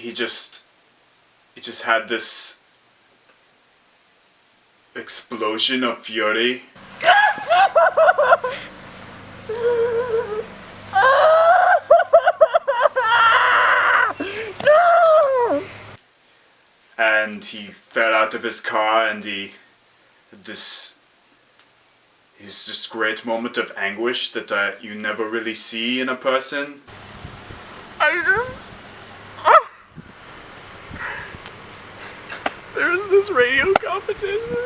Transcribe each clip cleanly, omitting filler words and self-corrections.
he just had this explosion of fury. And he fell out of his car, and he's this great moment of anguish that you never really see in a person. There was this radio competition.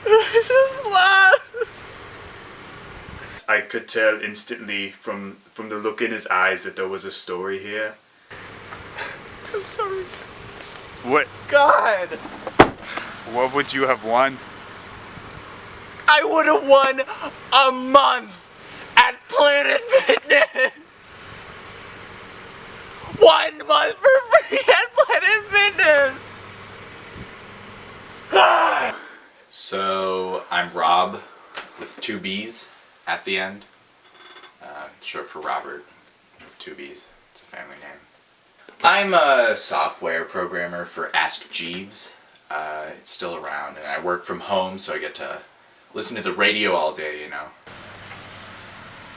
I just laughed. I could tell instantly from the look in his eyes that there was a story here. I'm sorry. What? God! What would you have won? I would have won a month at Planet Fitness! 1 month for free at Planet Fitness! God! So, I'm Rob with 2 B's at the end. Short for Robert with 2 B's. It's a family name. I'm a software programmer for Ask Jeeves. It's still around, and I work from home, so I get to listen to the radio all day, you know.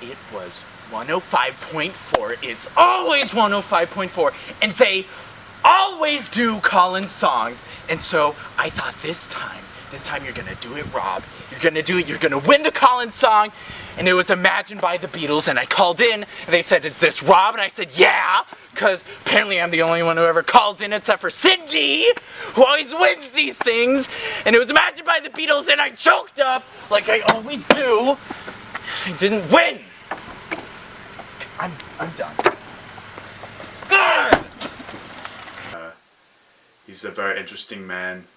It was 105.4. It's always 105.4. And they always do call-in songs. And so I thought this time you're gonna do it, Rob. You're gonna do it. You're gonna win the call-in song. And it was Imagine by the Beatles. And I called in, and they said, "Is this Rob?" And I said, "Yeah." Because apparently I'm the only one who ever calls in except for Cindy, who always wins these things. And it was Imagine by the Beatles, and I choked up like I always do. I didn't win. I'm done. God! He's a very interesting man.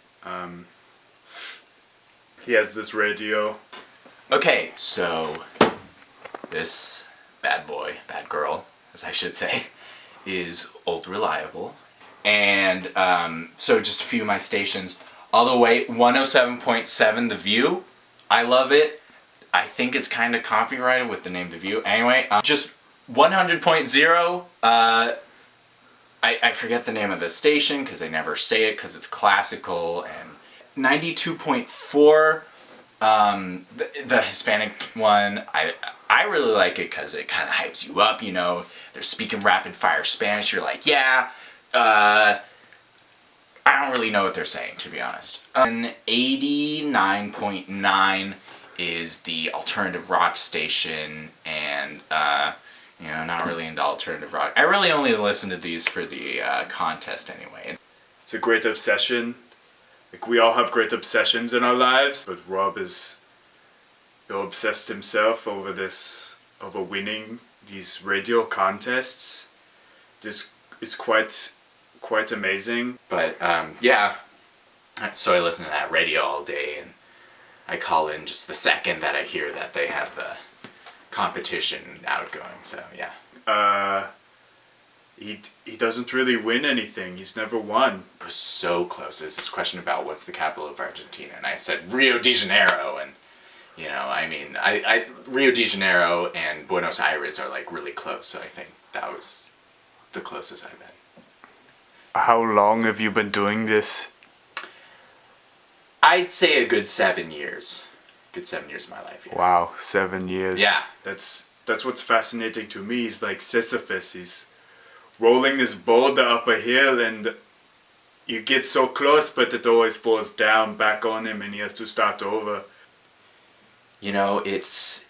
He has this radio. Okay, so this bad boy, bad girl, as I should say, is Old Reliable. And so just a few of my stations. All the way, 107.7 The View. I love it. I think it's kind of copyrighted with the name The View. Anyway, just 100.0. I forget the name of the station because they never say it because it's classical. And 92.4. The Hispanic one, I really like it because it kind of hypes you up, you know. They're speaking rapid fire Spanish. You're like, yeah, I don't really know what they're saying, to be honest. 89.9 is the alternative rock station, and you know, not really into alternative rock. I really only listen to these for the contest anyway. It's a great obsession. Like, we all have great obsessions in our lives, but Rob is obsessed himself over winning these radio contests. This is quite amazing. But yeah, so I listen to that radio all day, and I call in just the second that I hear that they have the competition outgoing. So yeah. He doesn't really win anything. He's never won. We're so close. There's this question about what's the capital of Argentina, and I said Rio de Janeiro, and you know, I mean, I Rio de Janeiro and Buenos Aires are like really close, so I think that was the closest I've been. How long have you been doing this? I'd say a good 7 years. Good 7 years of my life. Yeah. Wow, 7 years. Yeah. That's what's fascinating to me. He's like Sisyphus. He's rolling this boulder up a hill, and you get so close, but it always falls down back on him, and he has to start over. You know, it's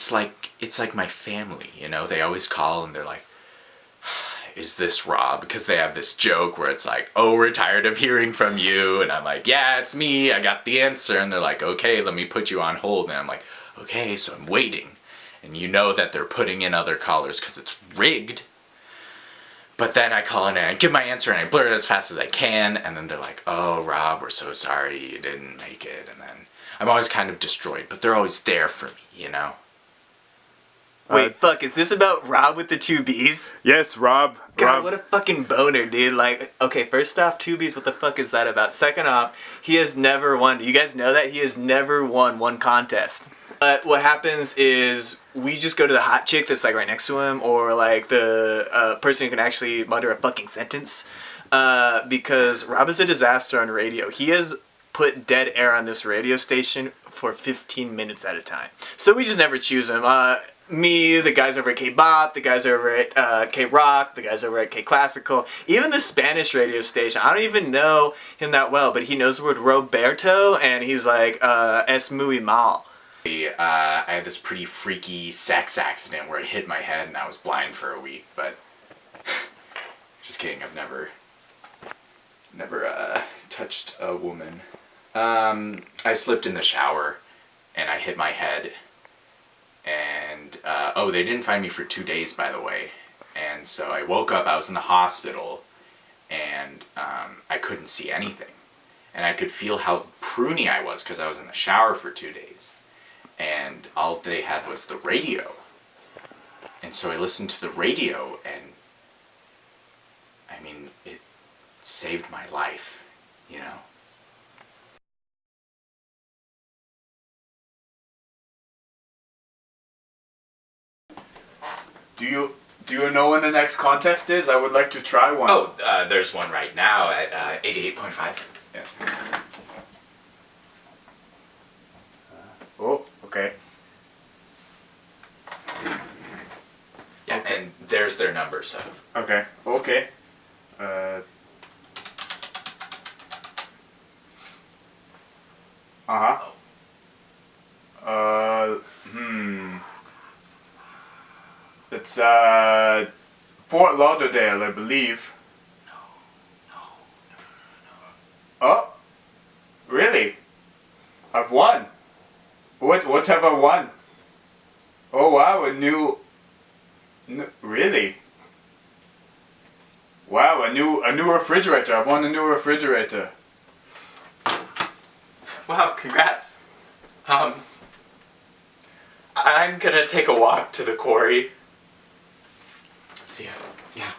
like my family. You know, they always call and they're like, "Is this Rob?" Because they have this joke where it's like, "Oh, we're tired of hearing from you," and I'm like, "Yeah, it's me. I got the answer." And they're like, "Okay, let me put you on hold." And I'm like, "Okay," so I'm waiting, and you know that they're putting in other callers because it's rigged. But then I call in and I give my answer and I blurt it as fast as I can, and then they're like, "Oh, Rob, we're so sorry you didn't make it." And then I'm always kind of destroyed, but they're always there for me, you know? Wait, fuck, is this about Rob with the 2 B's? Yes, Rob. God, what a fucking boner, dude. Like, okay, first off, 2 B's, what the fuck is that about? Second off, he has never won. Do you guys know that? He has never won one contest. But what happens is we just go to the hot chick that's like right next to him, or like the person who can actually mutter a fucking sentence. Because Rob is a disaster on radio. He has put dead air on this radio station for 15 minutes at a time. So we just never choose him. Me, the guys over at K-Bop, the guys over at K-Rock, the guys over at K-Classical, even the Spanish radio station. I don't even know him that well, but he knows the word Roberto, and he's like, es muy mal. I had this pretty freaky sex accident where it hit my head and I was blind for a week, but just kidding, I've never touched a woman. I slipped in the shower and I hit my head, and they didn't find me for 2 days, by the way. And so I woke up, I was in the hospital, and I couldn't see anything. And I could feel how pruny I was because I was in the shower for 2 days. And all they had was the radio. And so I listened to the radio, and I mean, it saved my life, you know? Do you know when the next contest is? I would like to try one. Oh, there's one right now at 88.5. Yeah. Oh, okay. Yeah, Okay. and there's their number, so. Okay. Okay. Uh-huh. It's Fort Lauderdale, I believe. Oh, really? I've won. What have I won? Oh wow, really? Wow, a new refrigerator. I've won a new refrigerator. Wow, congrats. I'm gonna take a walk to the quarry. See ya. Yeah.